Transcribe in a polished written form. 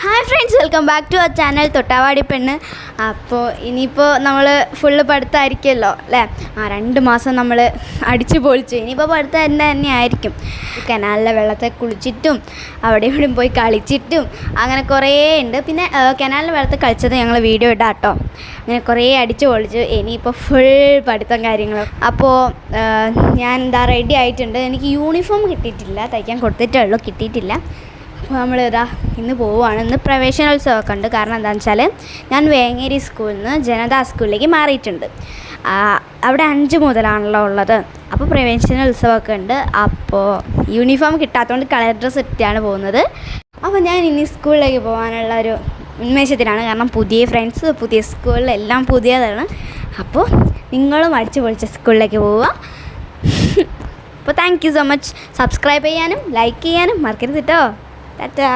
Hi friends, welcome back to our channel Thottavadi Pennu. അപ്പോൾ ഇനിയിപ്പോൾ നമ്മൾ ഫുള്ള് പഠിത്തമായിരിക്കുമല്ലോ അല്ലേ. 2 മാസം നമ്മൾ അടിച്ചു പൊളിച്ചു. ഇനിയിപ്പോൾ പഠിത്തം തന്നെ ആയിരിക്കും. കനാലിലെ വെള്ളത്തെ കുളിച്ചിട്ടും അവിടെ ഇവിടെയും പോയി കളിച്ചിട്ടും അങ്ങനെ കുറേ ഉണ്ട്. പിന്നെ കനാലിലെ വെള്ളത്തിൽ കളിച്ചത് ഞങ്ങൾ വീഡിയോ ഇടാം കേട്ടോ. അങ്ങനെ കുറേ അടിച്ചു പൊളിച്ചു. ഇനിയിപ്പോൾ ഫുൾ പഠിത്തം കാര്യങ്ങളും. അപ്പോൾ ഞാൻ എന്താ റെഡി ആയിട്ടുണ്ട്. എനിക്ക് യൂണിഫോം കിട്ടിയിട്ടില്ല, തയ്ക്കാൻ കൊടുത്തിട്ടേ ഉള്ളൂ, കിട്ടിയിട്ടില്ല. അപ്പോൾ നമ്മളിതാ ഇന്ന് പോവുകയാണ്. ഇന്ന് പ്രവേശനോത്സവമൊക്കെ ഉണ്ട്. കാരണം എന്താണെന്ന് വെച്ചാൽ ഞാൻ വേങ്ങേരി സ്കൂളിൽ നിന്ന് ജനതാ സ്കൂളിലേക്ക് മാറിയിട്ടുണ്ട്. അവിടെ 5 മുതലാണല്ലോ ഉള്ളത്. അപ്പോൾ പ്രവേശനോത്സവമൊക്കെ ഉണ്ട്. അപ്പോൾ യൂണിഫോം കിട്ടാത്തതുകൊണ്ട് കളർ ഡ്രസ്സ് ഇട്ടാണ് പോകുന്നത്. അപ്പോൾ ഞാൻ ഇനി സ്കൂളിലേക്ക് പോകാനുള്ള ഒരു ഉന്മേഷത്തിലാണ്. കാരണം പുതിയ ഫ്രണ്ട്സ്, പുതിയ സ്കൂളിലെല്ലാം പുതിയതാണ്. അപ്പോൾ നിങ്ങളും അടിച്ചു പൊളിച്ച സ്കൂളിലേക്ക് പോവുക. അപ്പോൾ thank you so much. Subscribe ചെയ്യാനും ലൈക്ക് ചെയ്യാനും മറക്കരുത് കേട്ടോ. Ta-ta.